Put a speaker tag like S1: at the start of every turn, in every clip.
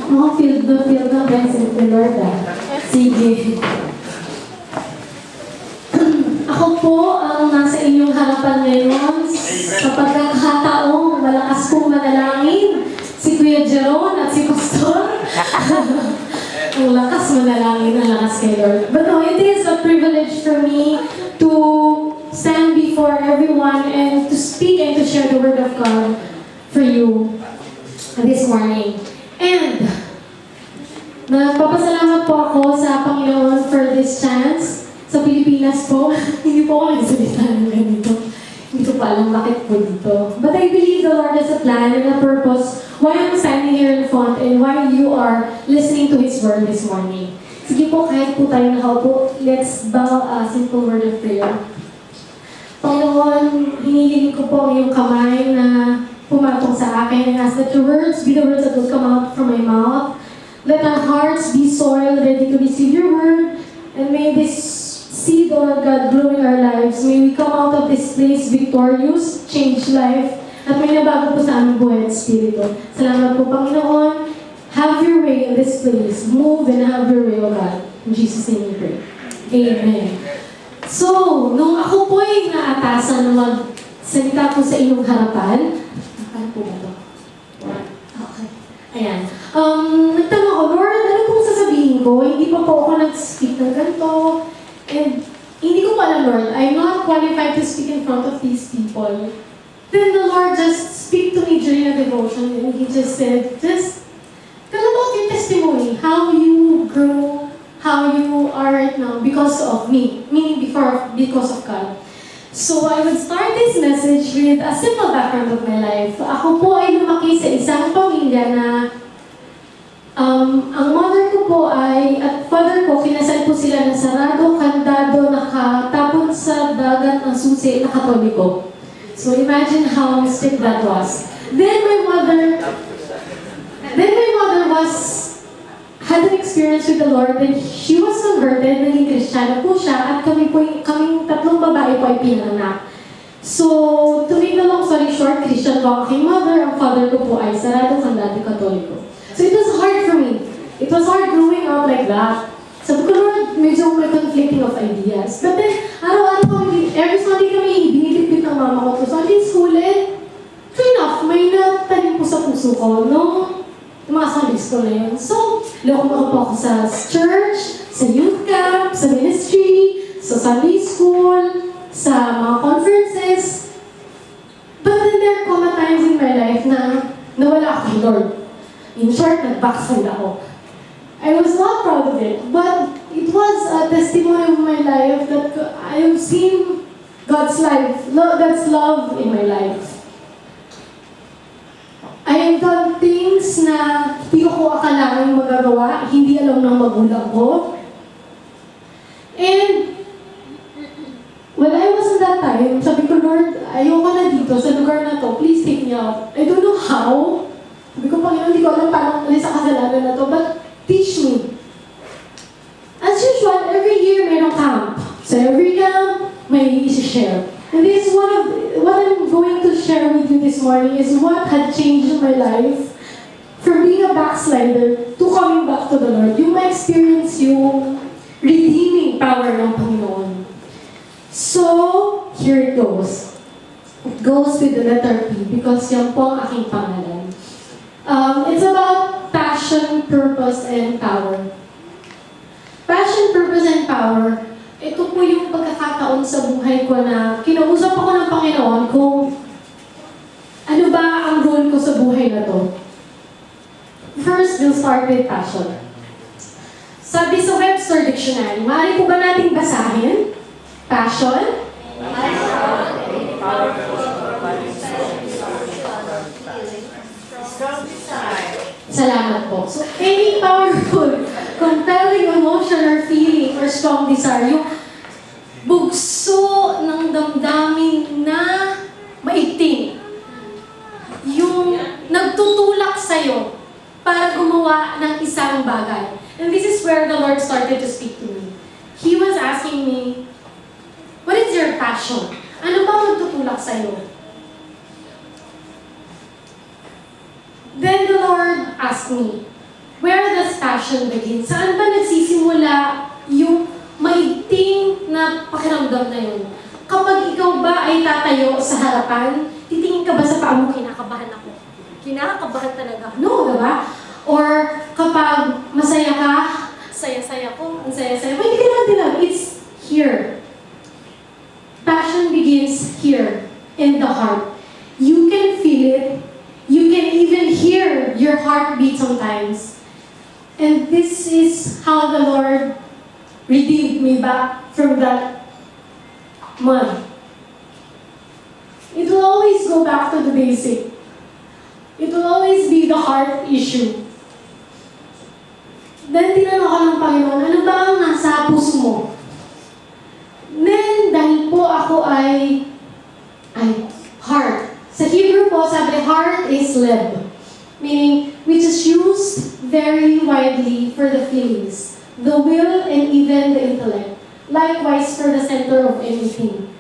S1: Mukhang feel na blessing ni Lord Sige. Ako po ang nasa inyong harapan ngayon sa pagkakataong malakas kong manalangin. Si Kuya Jeron at si Pastor. Ang lakas manalangin, ang lakas kay Lord. But no, it is a privilege for me to stand before everyone and to speak and to share the Word of God for you this morning. And nagpapasalamat po ako sa Panginoon for this chance. Sa Pilipinas po, hindi po ako nagsalita ng ganito. Hindi ko pa alam bakit po dito. But I believe the Lord has a plan and a purpose why I'm standing here in front and why you are listening to His Word this morning. Sige po, kahit po tayo nakaupo, let's bow a simple word of prayer. Panginoon, hinihiling ko po ang iyong kamay na pumatong sa akin and ask that your words be the words that will come out from my mouth. Let our hearts be soil ready to receive your word, and may this seed, Lord God, grow in our lives. May we come out of this place victorious, change life, at may nabago po sa aming buhay at spirito. Salamat po, Panginoon. Have your way in this place. Move and have your way, O God. In Jesus' name we pray. Amen. So, nung ako po ay naatasan na magsalita po sa inyong harapan, ano po ba ito? Okay. Ayan. Nagtanong ako, Lord, ano pong sasabihin ko? Hindi pa po ako nag-speak ng ganito. And hindi ko pa alam, Lord, I'm not qualified to speak in front of these people. Then the Lord just speak to me during a devotion and He just said, just tell about your testimony, how you grew, how you are right now because of me, meaning because of God. So I would start this message with a simple background of my life. Ako po ay lumaki sa isang pamilya na ang mother ko po at father ko, kinasal po sila ng sarado, kandado, nakatapon sa dagat ng susi na Katoliko. So imagine how strict that was. Then my mother had an experience with the Lord, and she was converted, naging Kristiyano po siya, at kaming tatlong babae po ay pinanganak. So, to make the long story short, Christian po ang aking mother, ang father ko po ay sarado, kandado, Katoliko. So it was hard for me. It was hard growing up like that. Sabi ko, Lord, medyo may conflicting of ideas. But then, araw-araw kami, every Sunday kami, binilipit ng mama ko to Sunday school, and true enough, may natanim po sa puso ko, no? Yung mga Sunday school na yun. So, loko po ako sa church, sa youth camp, sa ministry, sa Sunday school, sa mga conferences. But then there come a times in my life na nawala ako kay Lord. In short, nag-backslide ako. I was not proud of it, but it was a testimony of my life that I have seen God's love in my life. I have done things na hindi ko akalaing magagawa, hindi alam ng magulang ko. And when I was in that time, sabi ko, Lord, ayoko na dito sa lugar na to, please take me out. I don't know how. Sabi ko, Panginoon, hindi ko alam paano ulit sa kasalanan na to, but teach me. As usual, every year mayroong camp. So every camp, may isi-share. And this is what I'm going to share with you this morning is what had changed my life from being a backslider to coming back to the Lord. Yung ma-experience yung redeeming power ng Panginoon. So, here it goes. It goes with the letter P because yan po ang aking pangalan. It's about passion, purpose, and power. Passion, purpose, and power. Ito po yung pagkakataon sa buhay ko na kinausap ako ng Panginoon kung ano ba ang role ko sa buhay na to. First, we'll start with passion. Sabi sa Webster Dictionary, maaari po ba nating basahin? Passion? Salamat po. So, any powerful, compelling emotion or feeling or strong desire, yung bugso ng damdamin na maitim, yung nagtutulak sa'yo para gumawa ng isang bagay. And this is where the Lord started to speak to me. He was asking me, what is your passion? Ano ba magtutulak sa'yo? Then the Lord asked me, where does passion begin? Saan ba nagsisimula yung maigting na pakiramdam na yun? Kapag ikaw ba ay tatayo sa harapan, titingin ka ba sa paa mo, kinakabahan ako? Kinakabahan talaga. No, diba? Or kapag masaya ka, saya-saya ko, ang saya-saya ko. Hindi ka lang. It's here. Passion begins here, in the heart. You can feel it. You can even hear your heartbeat sometimes. And this is how the Lord redeemed me back from that mud. It will always go back to the basic. It will always be the heart issue. Then tinanong ko ng Panginoon, ano ba ang nasa puso mo? Then, dahil po ako ay heart. Sa Hebrew po, sabi, heart is leb. Meaning, which is used very widely for the feelings, the will, and even the intellect. Likewise, for the center of anything.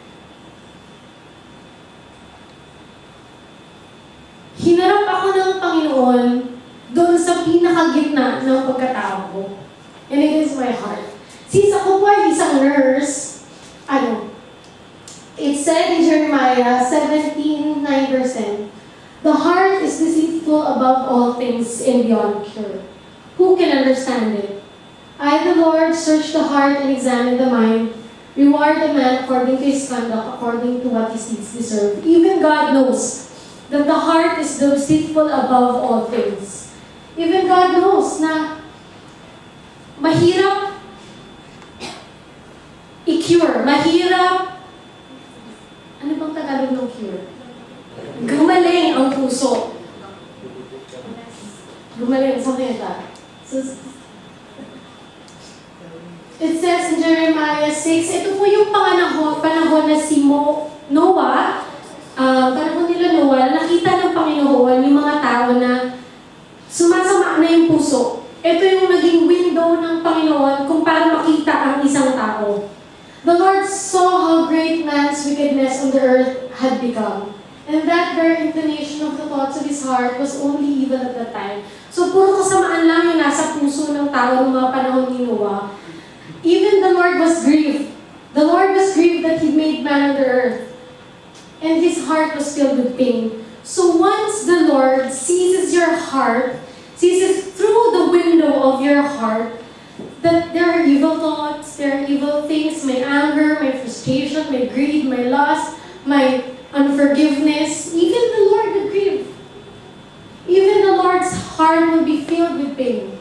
S1: Hinarap ako ng Panginoon doon sa pinakagitna ng pagkatao ko. And it is my heart. Since ako po ay isang nurse, it said in Jeremiah 17:9, the heart is deceitful above all things and beyond cure. Who can understand it? I, the Lord, search the heart and examine the mind, reward the man according to his conduct, according to what his deeds deserve. Even God knows that the heart is deceitful above all things. Even God knows na mahirap i-cure, mahirap, ano bang Tagalog ng cure? Gumaling ang puso. Gumaling, something like that. So, it says in Jeremiah 6, ito po yung panahon na si Noah, panahon nila Noah, nakita ng Panginoon yung mga tao na sumasama na yung puso. Ito yung naging window ng Panginoon kung para makita ang isang tao. The Lord saw how great man's wickedness on the earth had become. And that very inclination of the thoughts of his heart was only evil at that time. So puro kasamaan lang yung nasa puso ng tao ng mga panahon ni Noah. Even the Lord was grieved. The Lord was grieved that He made man on the earth. And His heart was filled with pain. So once the Lord seizes your heart, seizes through the window of your heart, that there are evil thoughts, there are evil things, my anger, my frustration, my greed, my lust, my unforgiveness, even the Lord would grieve. Even the Lord's heart will be filled with pain.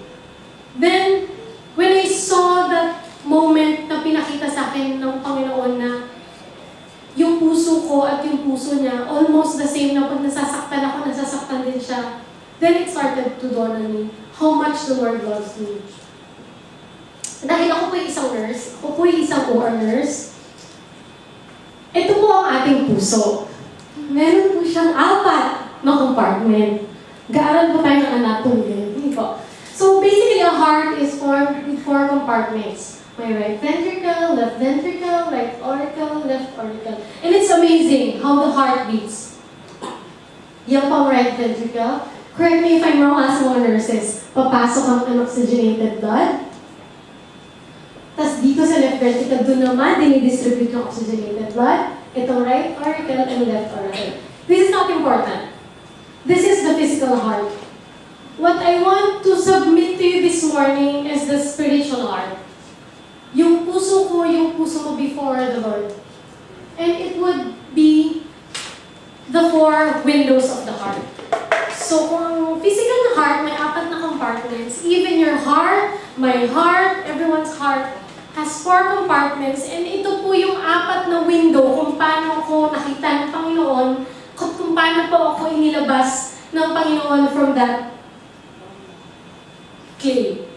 S1: Then, when I saw that moment na pinakita sa akin ng Panginoon na yung puso ko at yung puso niya, almost the same na pag nasasaktan ako, nasasaktan din siya, then it started to dawn on me how much the Lord loves me. Dahil ako po yung isang nurse, ako po yung isang OR nurse, ito po ang ating puso. Meron po siyang 4 na compartment. Gaaral po tayo ng anatomy. Hindi po. So basically, a heart is formed with 4 compartments. My right ventricle, left ventricle, right auricle, left auricle. And it's amazing how the heart beats. Yung pang right ventricle, correct me if I'm wrong sa mga nurses, papasok ang unoxygenated blood. Tapos dito sa left ventricle, doon naman, dinidistribute yung oxygenated blood. Itong right auricle and left auricle. This is not important. This is the physical heart. What I want to submit to you this morning is the spiritual heart. Yung puso ko, yung puso mo before the Lord. And it would be the 4 windows of the heart. So kung physical na heart, may 4 na compartments. Even your heart, my heart, everyone's heart has 4 compartments. And ito po yung 4 na window kung paano ko nakita ng Panginoon, kung paano po ako inilabas ng Panginoon from that clay.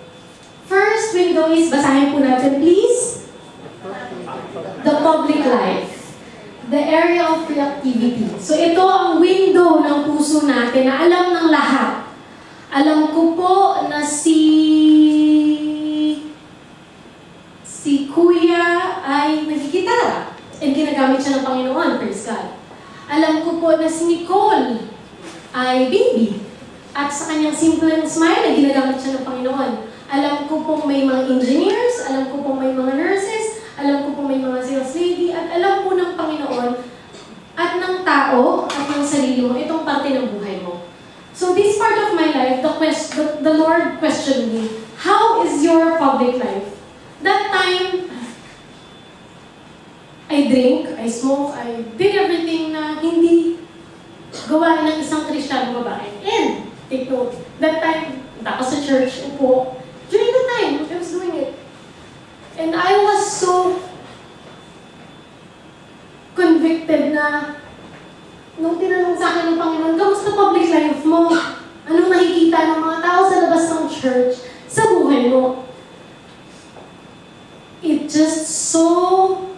S1: First window is, basahin po natin please, the public life. The area of productivity. So ito ang window ng puso natin na alam ng lahat. Alam ko po na si Kuya ay nagigitara and ginagamit siya ng Panginoon, praise God. Alam ko po na si Nicole ay baby at sa kanyang simpleng smile ay ginagamit siya ng Panginoon. Alam ko pong may mga engineers, alam ko pong may mga nurses, alam ko pong may mga sales lady, at alam po ng Panginoon at ng tao at ng sarili mo, itong parte ng buhay mo. So this part of my life, the Lord questioned me, how is your public life? That time, I drink, I smoke, I did everything na hindi gawain ng isang Kristiyanong babae. And, take note, that time, punta ako sa church, upo. During the time, I was doing it. And I was so convicted na nung tinanong sa akin ng Panginoon, kamusta public life mo? Anong nakikita ng mga tao sa labas ng church sa buhay mo? It just so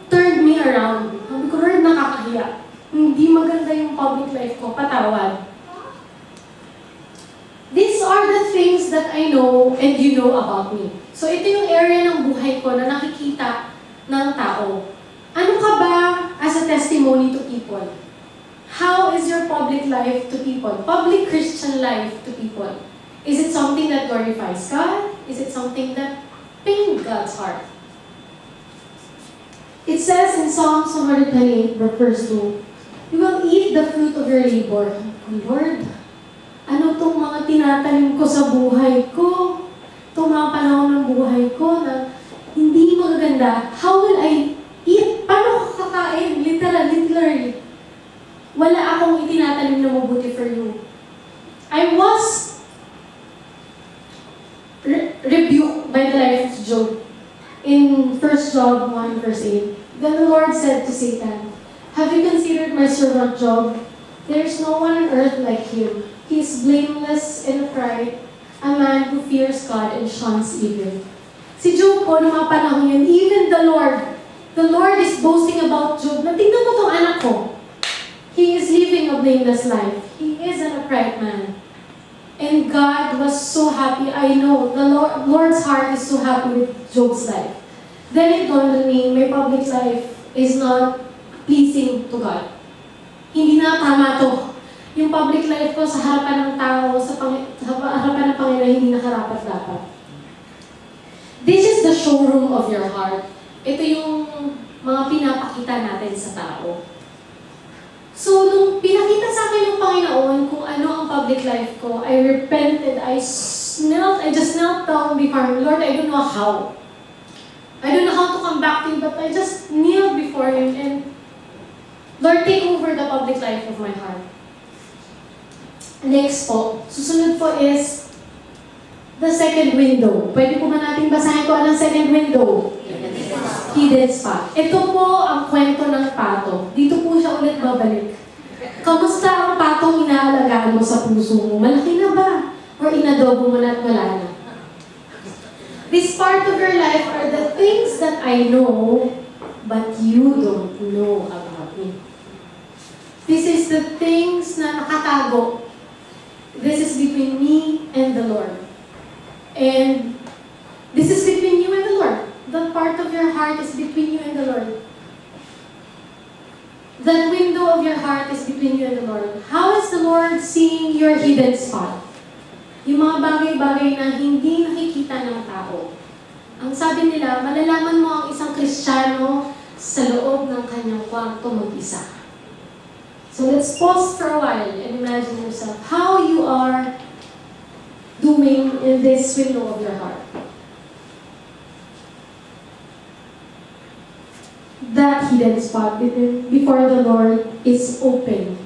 S1: turned me around. Sabi ko, Lord, nakakahiya. Hindi maganda yung public life ko. Patawad. These are the things that I know and you know about me. So ito yung area ng buhay ko na nakikita ng tao. Ano ka ba as a testimony to people? How is your public life to people? Public Christian life to people? Is it something that glorifies God? Is it something that pains God's heart? It says in Psalms 128, verse 2, you will eat the fruit of your labor. Lord, ano tong mga tinatanim ko sa buhay ko? Itong mga panahon ng buhay ko na hindi magaganda. How will I eat? Paano ko kakain? Literally. Wala akong itinatanim na mabuti for you. I was rebuked by the life of Job. In 1 Job 1 verse 8, then the Lord said to Satan, have you considered my servant Job? There is no one on earth like him. He is blameless and upright, a man who fears God and shuns evil. Si Job po, noong mga panahon yun, even the Lord is boasting about Job, na tingnan mo tong anak ko. He is living a blameless life. He is an upright man. And God was so happy. I know, the Lord's heart is so happy with Job's life. Then it dawned on me, my public life is not pleasing to God. Hindi na tama to. Yung public life ko sa harapan ng tao, sa harapan ng Panginoon, hindi nakarapat dapat. This is the showroom of your heart. Ito yung mga pinapakita natin sa tao. So, nung pinakita sa akin ng Panginoon kung ano ang public life ko, I repented, I just knelt down before Him. Lord, I don't know how. I don't know how to come back to you, but I just kneeled before Him and Lord, take over the public life of my heart. Next po, susunod po is the second window. Pwede po ba natin basahin ko anong second window? Hidden spot. Ito po ang kwento ng pato. Dito po siya ulit babalik. Kamusta ang patong inaalagaan mo sa puso mo? Malaki na ba? Or inadobo mo na at wala na? This part of your life are the things that I know, but you don't know about me. This is the things na nakatago. This is between me and the Lord. And this is between you and the Lord. That part of your heart is between you and the Lord. That window of your heart is between you and the Lord. How is the Lord seeing your hidden spot? Yung mga bagay-bagay na hindi nakikita ng tao. Ang sabi nila, malalaman mo ang isang Kristiyano sa loob ng kanyang kwarto mag-isa. So let's pause for a while and imagine yourself how you are doing in this window of your heart. That hidden spot before the Lord is open.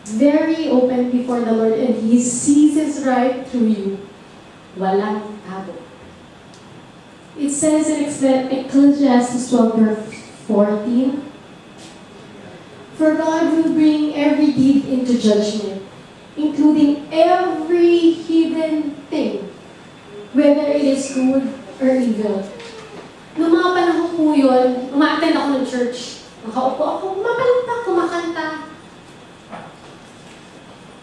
S1: Very open before the Lord, and He sees it right through you. Walang tago. It says in Ecclesiastes 12 verse 14, for God will bring every deed into judgment, including every hidden thing, whether it is good or evil. Noong mga panahon po yun, uma-attend ako ng church. Nakaupo ako, kumakanta.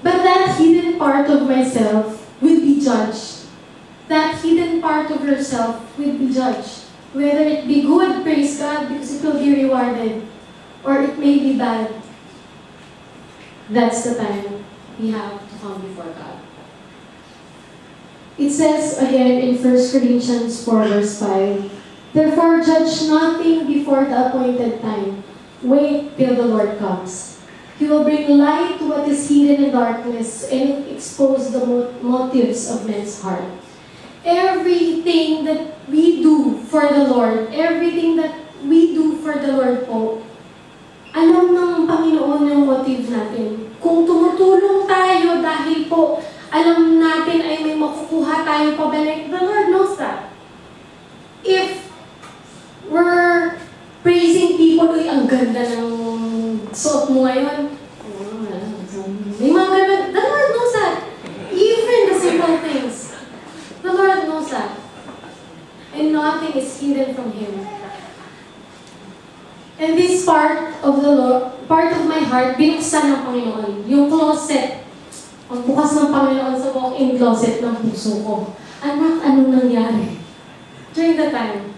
S1: But that hidden part of myself will be judged. That hidden part of yourself will be judged. Whether it be good, praise God, because it will be rewarded. Or it may be bad. That's the time we have to come before God. It says again in 1 Corinthians 4 verse 5, "Therefore judge nothing before the appointed time. Wait till the Lord comes. He will bring light to what is hidden in darkness and expose the motives of men's heart." Everything that we do for the Lord, everything that we do for the Lord po, alam ng Panginoon yung motive natin. Kung tumutulong tayo dahil po alam natin ay may makukuha tayo pabalik, the Lord knows that. If we're praising people, "Uy, ang ganda ng suot mo ngayon." May mga ganun. The Lord knows that. Even the simple things. The Lord knows that. And nothing is hidden from Him. And this part of the Lord, part of my heart, binuksan ng Panginoon. Yung closet. Pagbukas ng Panginoon sa walk-in closet ng puso ko. Anak, anong nangyari? During that time.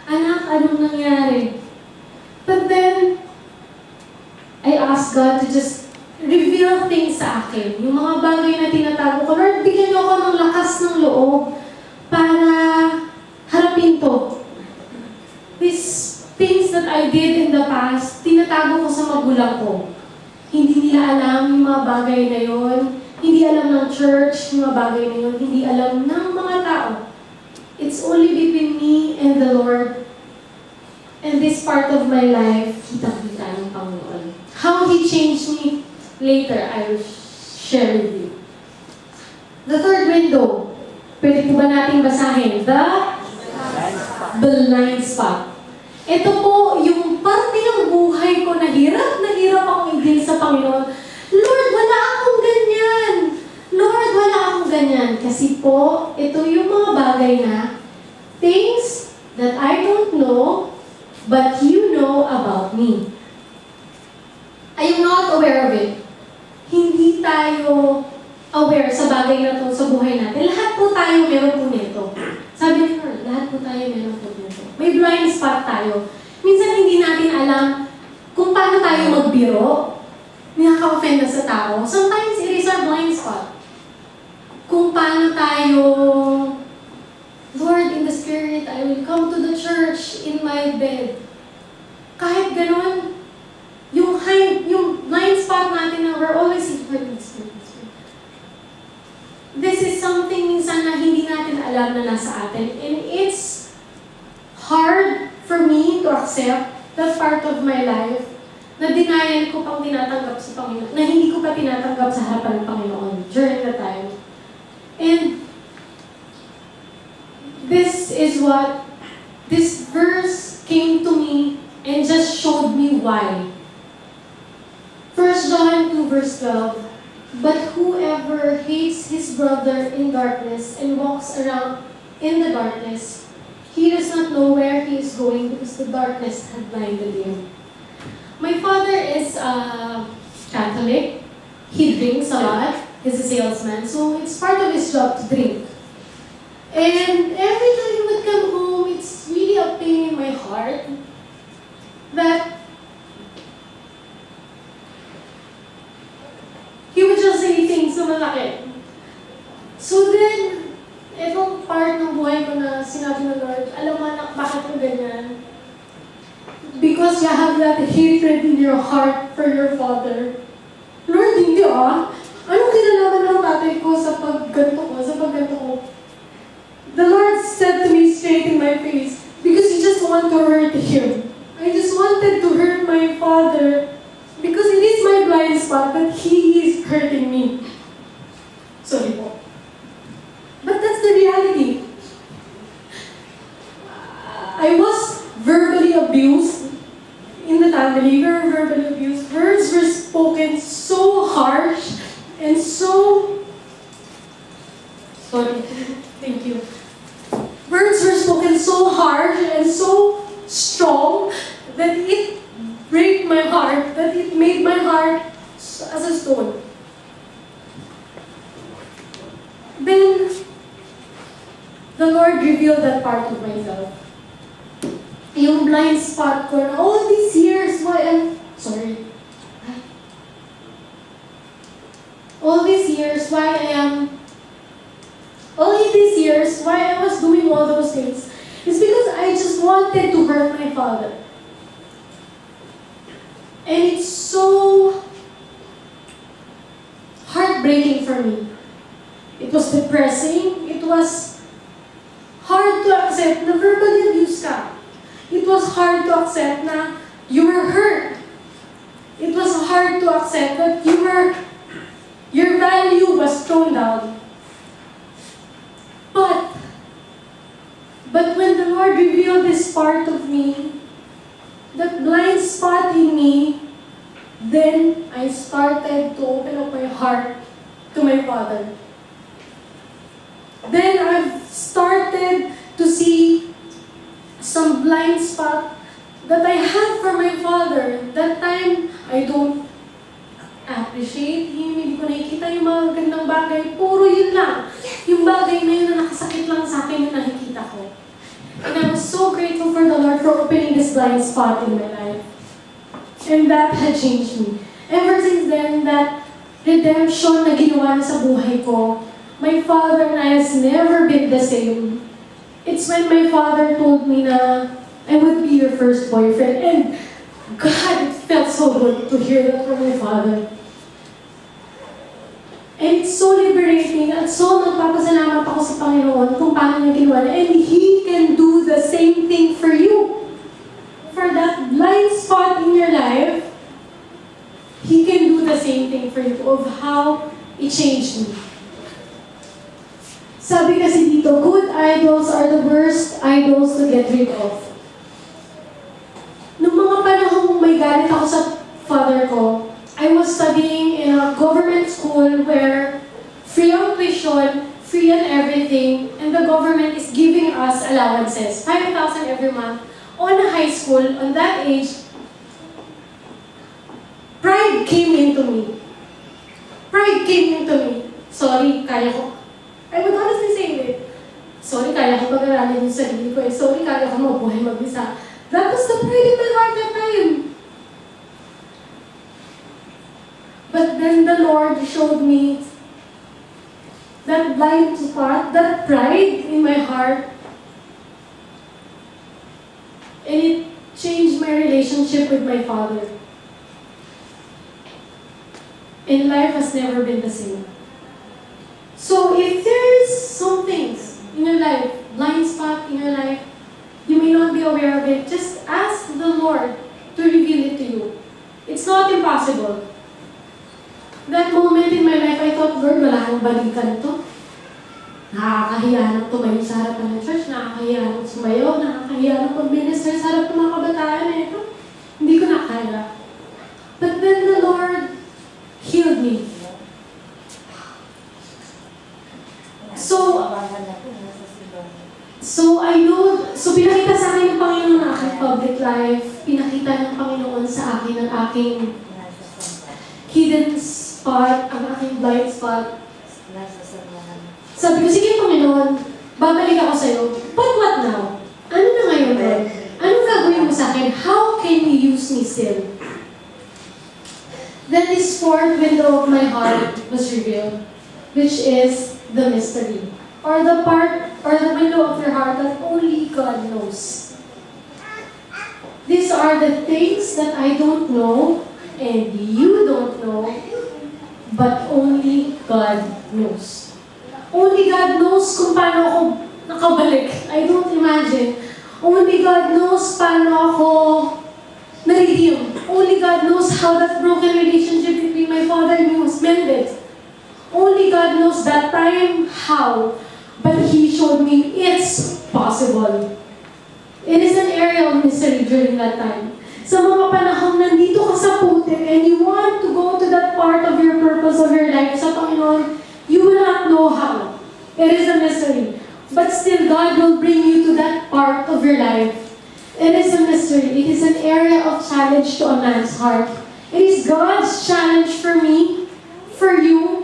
S1: Anak, anong nangyari? But then, I asked God to just reveal things sa akin. Yung mga bagay na tinatago ko, "Lord, bigyan niyo ako ng lakas ng loob para harapin to." These things that I did in the past, tinatago ko sa magulang ko. Hindi nila alam yung mga bagay na yon. Hindi alam ng church yung mga bagay na yun. Hindi alam ng mga tao. It's only between me and the Lord. And this part of my life, kitang-kita ng Panginoon. How He changed me, later I will share with you. The third window, pwede po ba natin basahin? The blind spot. Ito po yung parte ng buhay ko na hirap akong i-deal sa Panginoon. "Lord, wala akong ganyan. Lord, wala akong ganyan." Kasi po, ito yung mga bagay na things that I don't know, but you know about me. I am not aware of it. Hindi tayo aware sa bagay na to sa buhay natin. Lahat po tayo meron po nito. Sabi ni Lord, lahat po tayo meron po nito. May blind spot tayo. Minsan hindi natin alam kung paano tayo magbiro. Nakaka-offend na sa tao. Sometimes it is our blind spot. Kung paano tayo, "Lord, in the Spirit, I will come to the church in my bed." Kahit ganun, yung blind spot natin na we're always in the Spirit. This is something minsan na hindi natin alam na nasa atin. And it's hard for me to accept that part of my life na denial ko pang tinatanggap sa Panginoon, na hindi ko pa tinatanggap sa harapan ng Panginoon during the time. And this verse came to me and just showed me why. 1 John 2 verse 12, "But whoever hates his brother in darkness and walks around in the darkness, he does not know where he is going because the darkness had blinded him." My father is Catholic. He drinks a lot. He's a salesman, so it's part of his job to drink. And every time he would come home, it's really a pain in my heart that he would just say things na malaki. So then, itong part ng buhay ko na sinabi ng Lord, "Alam mo anak, bakit mo ganyan? Because you have that hatred in your heart for your father." Lord, hindi ah. Anong kinalaman ng tatay ko sa pagganto ko? The Lord said to me straight in my face, "Because you just want to hurt him. I just wanted to hurt my father because it is my blind spot that he is hurting me." Sorry po. But that's the reality. I was verbally abused in the family. We were verbally abused. Words were spoken so harsh and so... Sorry. Thank you. Words were spoken so harsh and so strong that it break my heart, that it made my heart as a stone. Then, the Lord revealed that part of myself. Yung blind spot ko na all these years, Only these years, why I was doing all those things, is because I just wanted to hurt my father. And it's so heartbreaking for me. It was depressing. It was hard to accept na verbally abused ka. It was hard to accept na you were hurt. It was hard to accept that your value was thrown down. But when the Lord revealed this part of me, that blind spot in me, then I started to open up my heart to my Father. Then I've started to see some blind spot that I had for my Father. That time, I don't appreciate Him, hindi ko nakikita yung mga gandang bagay. Puro yun lang. Yung bagay na yun na nakasakit lang sa akin yung nakikita ko. And I was so grateful for the Lord for opening this blind spot in my life. And that had changed me. Ever since then, that redemption na ginawa niya sa buhay ko, my Father and I has never been the same. It's when my Father told me na I would be your first boyfriend. And God, it felt so good to hear that from my Father. And it's so liberating at so nagpapasalamat ako sa Panginoon kung paano niya ginawa niya. And He can do the same thing for you. For that blind spot in your life, He can do the same thing for you of how it changed me. Sabi kasi dito, good idols are the worst idols to get rid of. Nung mga panahong may galit ako sa father ko, I was studying in a government school where free on tuition, free on everything, and the government is giving us allowances, 5,000 every month. On a high school, on that age, pride came into me. Pride came into me. Sorry, kaya ko. I would honestly say it. Sorry, kaya ko pag-aralin yung sarili ko. Sorry, kaya ko mabuhay mag-isa. That was the pride in my heart that time. But then the Lord showed me that blind spot, that pride in my heart, and it changed my relationship with my Father. And life has never been the same. So if there's some things in your life, blind spot in your life, you may not be aware of it, just ask the Lord to reveal it to you. It's not impossible. That moment in my life, I thought, Lord, wala kang balikan to. Nakakahiya nang tumayo sa harapan ng church, nakakahiya nang sumayaw, nakakahiya nang mag-minister sa harap ng mga kabataan na ito. Hindi ko nakaya. But then the Lord healed me. So I know, pinakita sa akin ng Panginoon ang aking public life, pinakita ng Panginoon sa akin ang aking hidden spot, ang aking blind spot. Sabi ko, sige Panginoon, babalik ako sa'yo. But what now? Ano na ngayon, Lord? Anong gagawin mo sa akin? How can you use me still? Then this fourth window of my heart was revealed, which is the mystery. Or the part, or the window of your heart that only God knows. These are the things that I don't know, and you don't know, but only God knows. Only God knows kung paano ako nakabalik. I don't imagine. Only God knows paano ako na-redeem. Only God knows how that broken relationship between my father and me was mended. Only God knows that time how. But He showed me it's possible. It is an area of mystery during that time. Sa mga panahon nandito ka sa putik and you want to go to that part of your purpose of your life sa Panginoon, you will not know how. It is a mystery. But still, God will bring you to that part of your life. It is a mystery. It is an area of challenge to a man's heart. It is God's challenge for me, for you,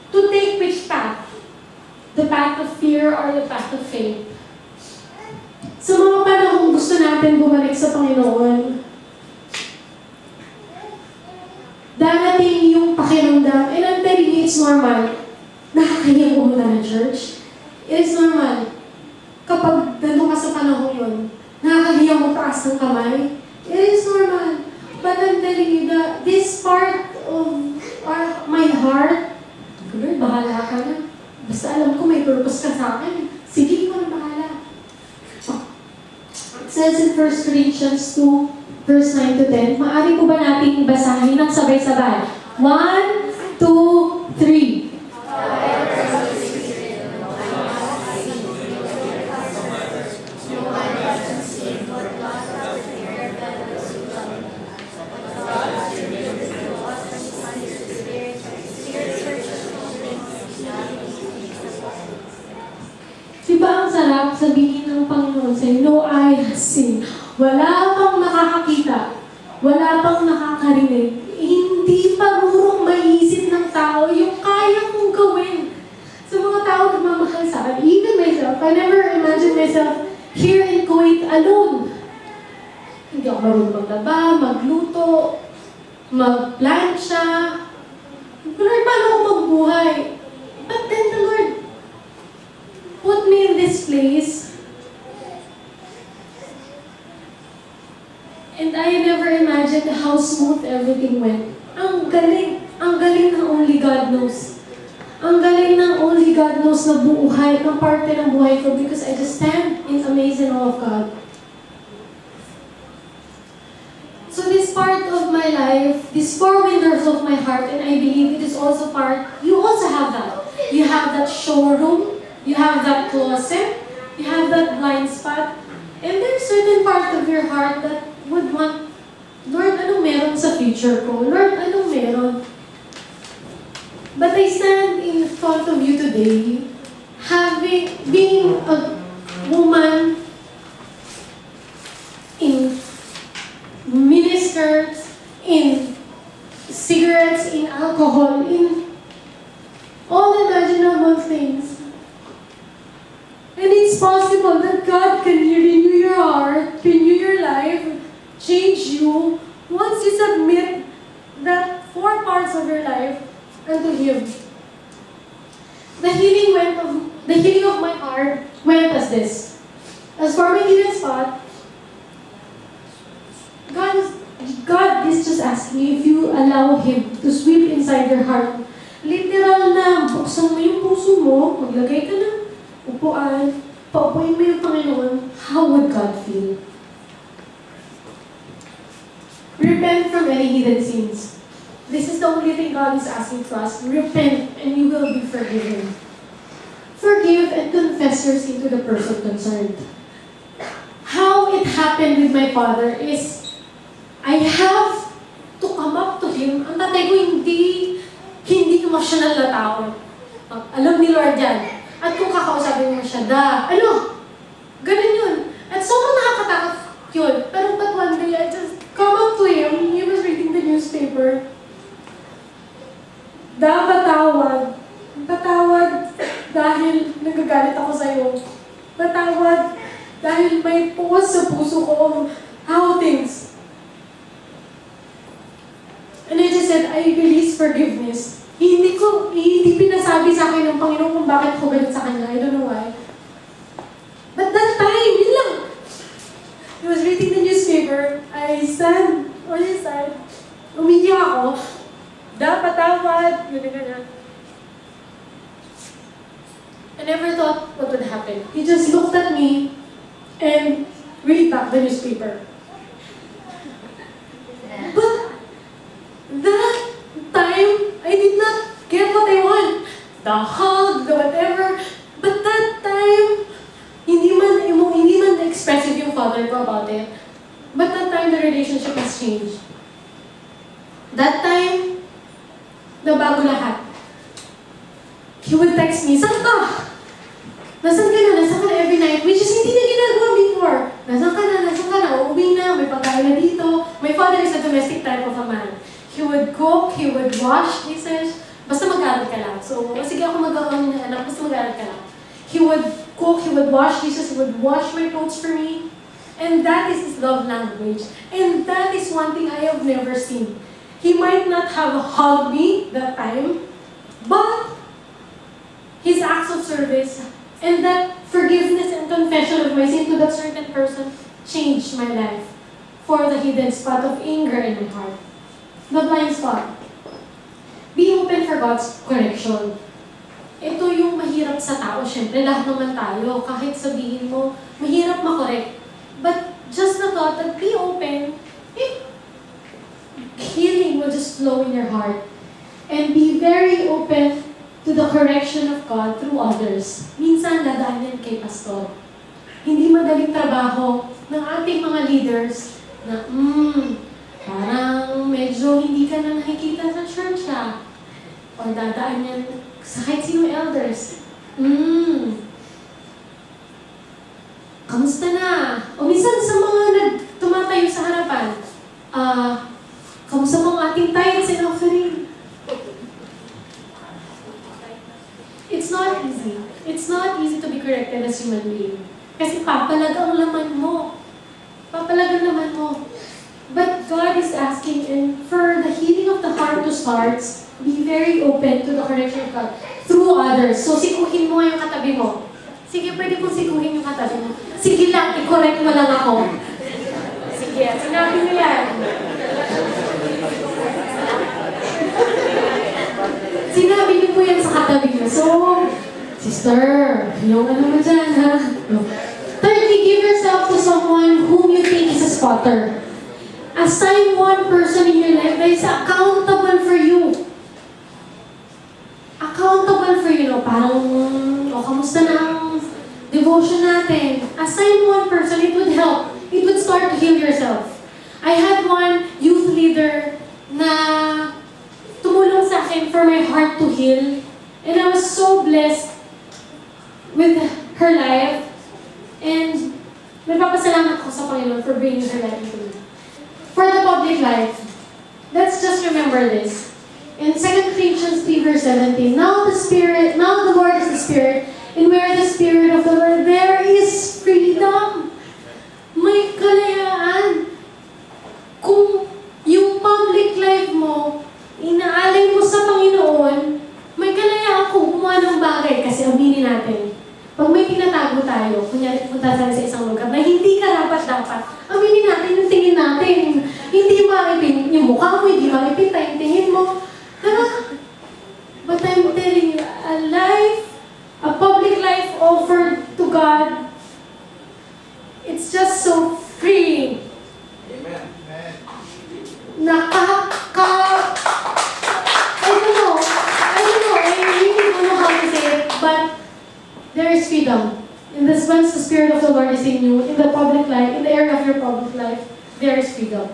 S1: to take which path? The path of fear or the path of faith? Sa mga panahong gusto natin bumalik sa Panginoon, darating yung pakiramdam, and I'm telling you, it's normal. nakakahiyang pumunta ng church. It is normal. Kapag nandun ka sa panahon yun, nakakahiyang magtaas ng kamay. It is normal. But I'm telling you that this part of my heart, Lord, bahala ka na. Basta alam ko may purpose ka sa akin. Sige ko na bahala. It says in 1 Corinthians 2, verse 9 to 10, maaari po ba natin basahin ng sabay-sabay? 1, 2, 3. Diba ang sarap sabihin ng Panginoon sa'yo, no eye has seen. Wala pang nakakakita, wala pang nakakarinig, hindi parurong maiisip ng tao yung kaya kong gawin. Sa mga tao nagmamahal sa akin, even myself, I never imagined myself here in Kuwait alone. Hindi ako marunong maglaba, magluto, magplansya. Lord, paano ako magbuhay? But then the Lord put me in this place, and I never imagined how smooth everything went. Ang galing na only God knows. Ang galing ng only God knows na buhay, ng parte ng buhay ko, because I just stand in amazing awe of God. So this part of my life, these four windows of my heart, and I believe it is also part, you also have that. You have that showroom, you have that closet, you have that blind spot, and there's certain part of your heart that would want, Lord, anong meron sa future ko? Lord, anong meron? But I stand in front of you today, being a woman in miniskirts, in cigarettes, in alcohol, in all imaginable things. And it's possible that God can renew your heart, renew your life, change you, once you submit that four parts of your life unto Him. The healing of my heart went as this. As for my hidden spot, God is just asking you if you allow Him to sweep inside your heart. Literal na, buksan mo yung puso mo, maglagay ka ng upuan, paupuin mo yung Panginoon, how would God feel? Repent from any hidden sins. This is the only thing God is asking for us. Repent and you will be forgiven. Forgive and confess your sin to the person concerned. How it happened with my father is, I have to come up to him. Ang tatay ko hindi emotional na tao. Alam ni Lord yan. At kung kakausapin mo siya, ganun yun. At sobrang nakakatakot yun. But one day, I just come up to him. He was reading the newspaper. Patawad dahil nagagalit ako sa'yo. Patawad dahil may puwas sa puso ko how things. And I just said, I release forgiveness. Hindi pinasabi sa akin ng Panginoon kung bakit ako galit sa Kanya. I don't know why. But that time, yun lang. He was reading the newspaper. I stand on his side. Umiiyak ako. Patawad. Ganyan. I never thought what would happen. He just looked at me and read back the newspaper. But that time, I did not get what I want. The hug, the whatever. But that time, hindi man expressive yung father ko about it. But that time, the relationship has changed. That time, nabago lahat. He would text me, "Saan ka? Nasaan ka na? Nasaan ka na every night?" Which is hindi na ginagawa before. Nasaan ka na? Nasaan ka na? Uuwi na, may pagkain na dito. My father is a domestic type of a man. He would cook, he would wash, he says, basta mag-aral ka lang. So, sige ako mag-aral ng anak, basta mag-aral ka lang. He would cook, he would wash dishes, he would wash my clothes for me. And that is his love language. And that is one thing I have never seen. He might not have hugged me that time, but acts of service, and that forgiveness and confession of my sin to that certain person changed my life for the hidden spot of anger in my heart. The blind spot. Be open for God's correction. Ito yung mahirap sa tao. Siyempre, lahat naman tayo. Kahit sabihin mo, mahirap makorek. But just the thought that be open, healing will just flow in your heart. And be very open to the correction of God through others. Minsan, dadaan yan kay pastor. Hindi madaling trabaho ng ating mga leaders na, parang medyo hindi ka na nakikita sa church or dadaan yan sa kahit sino elders. Kamusta na? O minsan sa mga tumatayo sa harapan, kamusta mga ating tithes and offering? It's not easy. It's not easy to be corrected as human being. Kasi papalag ang laman mo. Papalag ang laman mo. But God is asking, and for the healing of the heart to start, be very open to the correction of God through others. So, sikuhin mo yung katabi mo. Sige, pwede kong sikuhin yung katabi mo. Sige lang, i-correct mo lang ako. Sige, sinabi mo yan. Sinabi niyo po yan sa katabi mo. So, sister, yung ano mo dyan, ha? Thirdly, give yourself to someone whom you think is a spotter. Assign one person in your life that is accountable for you. Accountable for you, no? Parang, kamusta na ang devotion natin? Assign one person, it would help. It would start to heal yourself. I had one youth leader na tumulong sa akin for my heart to heal. And I was so blessed with her life. And nagpapasalamat ko sa Panginoon for bringing her life into me. For the public life, let's just remember this. In 2 Corinthians 3 verse 17, now the Lord is the Spirit, and where the Spirit of the Lord, there is freedom. May kalayaan. Kung yung public life mo, inaalay mo sa Panginoon, may kalayaan kung gumawa ng bagay. Kasi aminin natin, pag may tinatago tayo, kunyari punta tayo sa isang lugar na hindi karapat-dapat, aminin natin yung tingin natin. Hindi maipin yung mukha mo, hindi maipinta yung tingin mo. But I'm telling you, a public life offered to God, it's just so freeing.
S2: Amen.
S1: I really don't know how to say it, but there is freedom. In this, once the Spirit of the Lord is in you, in the public life, in the area of your public life, there is freedom.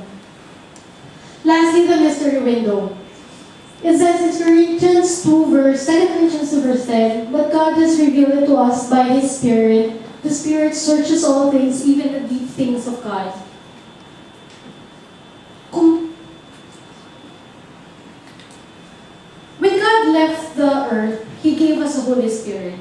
S1: Lastly, the mystery window. It says in 2 Corinthians 2 verse 10, but God has revealed it to us by His Spirit. The Spirit searches all things, even the deep things of God. When God left the earth, He gave us a Holy Spirit.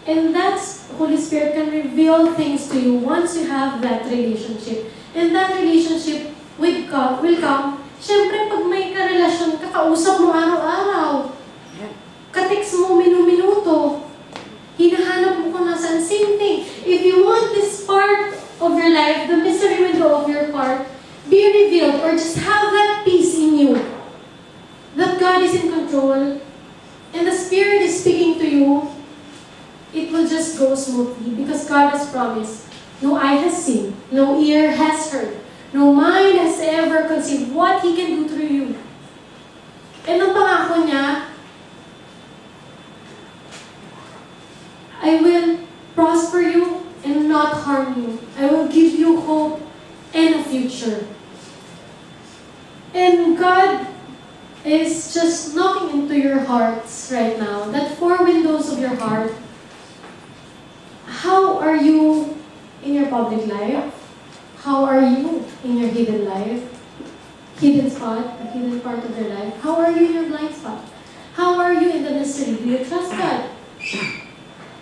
S1: And that Holy Spirit can reveal things to you once you have that relationship. And that relationship with God will come. Siyempre, pag may karelasyon, kakausap mo araw-araw. Kateks mo minuto. Hinahanap mo kung nasaan. Same thing. If you want this part of your life, the mystery window of your heart, be revealed or just have that peace in you. That God is in control. And the Spirit is speaking to you. It will just go smoothly because God has promised. No eye has seen, no ear has heard, no mind has ever conceived what He can do through you. And ang pangako niya, I will prosper you and not harm you. I will give you hope and a future. And God is just knocking into your hearts right now, that four windows of your heart. How are you in your public life? How are you in your hidden life? Hidden spot, the hidden part of your life. How are you in your blind spot? How are you in the mystery? Do you trust God?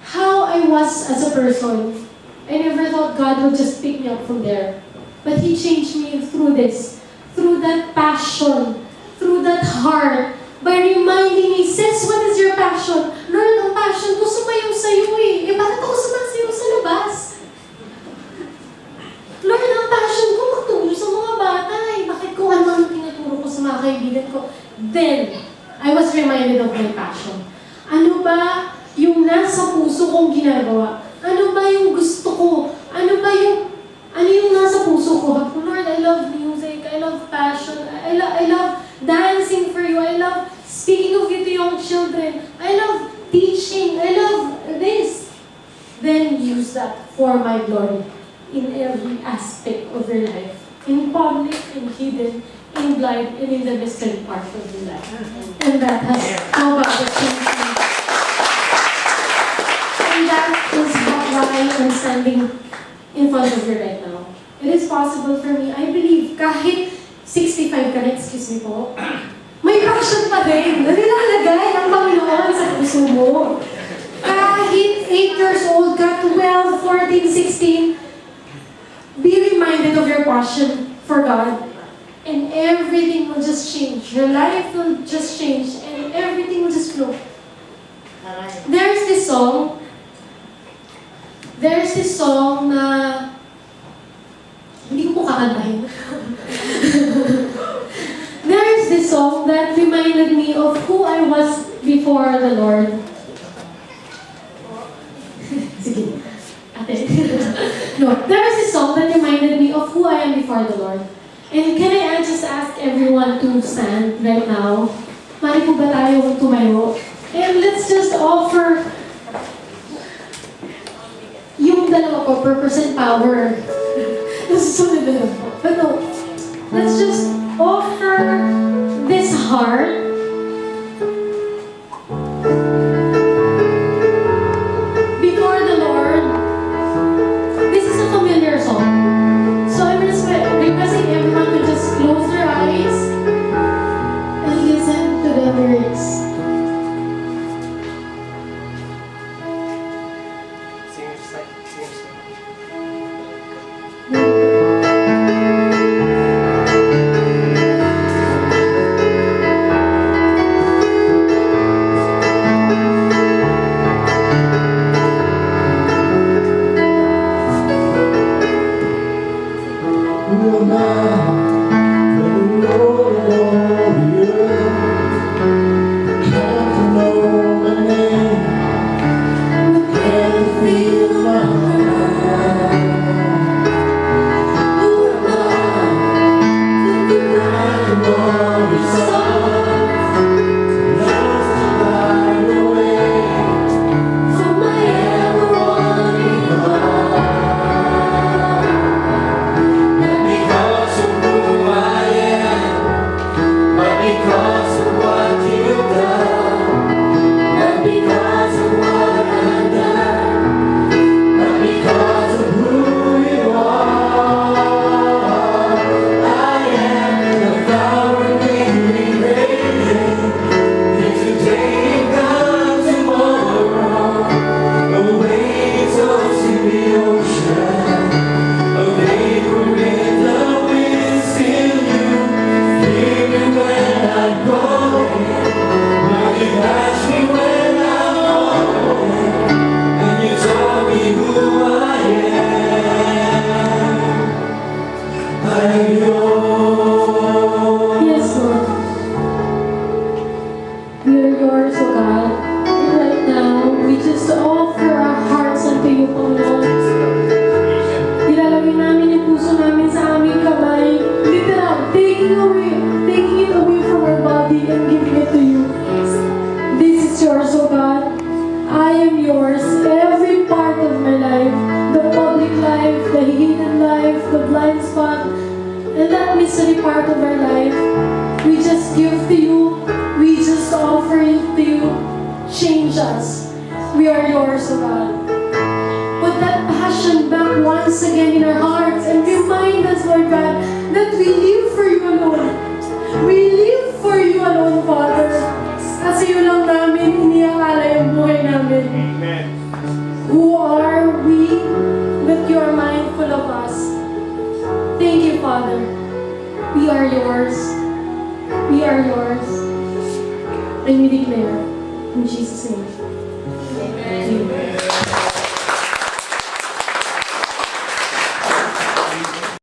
S1: How I was as a person, I never thought God would just pick me up from there. But He changed me through this, through that passion, through that heart, by reminding me, sis, what is your passion? Lord, ang passion ko sumayaw sa'yo eh. Eh, bakit ako sumasayaw sa labas? Lord, ang passion ko magturo sa mga bata eh. Bakit ko ano ang tinuturo ko sa mga kaibigan ko? Then, I was reminded of my passion. Ano ba yung nasa puso kong ginagawa? Ano ba yung gusto ko? Ano yung nasa puso ko? Lord, I love music. I love passion. I love dancing for you. I love speaking of you to young children. I love teaching. I love this. Then use that for my glory in every aspect of your life. In public, in hidden, in blind, and in the mystery part of your life. And that has how about the changed me. And that is why I'm standing in front of you right now. It is possible for me. I believe kahit 65 ka na, excuse me po, may passion pa rin na nilalagay ang Panginoon sa puso mo. Kahit 8 years old ka, 12, 14, 16, be reminded of your passion for God. And everything will just change. Your life will just change. And everything will just flow. There's this song na hindi ko po kakantahin. There's this song that reminded me of who I was before the Lord. Sige. Ate. No, there's this song that reminded me of who I am before the Lord. And can I just ask everyone to stand right now? Mari po ba tayo tumayo? And let's just offer yung dalawa ko, purpose and power. Nasusunod na lang po. But no, let's just offer this heart before the Lord. This is a familiar song. So I'm just requesting everyone to just close their eyes and listen to the lyrics. And we declare in Jesus' name.
S2: Amen.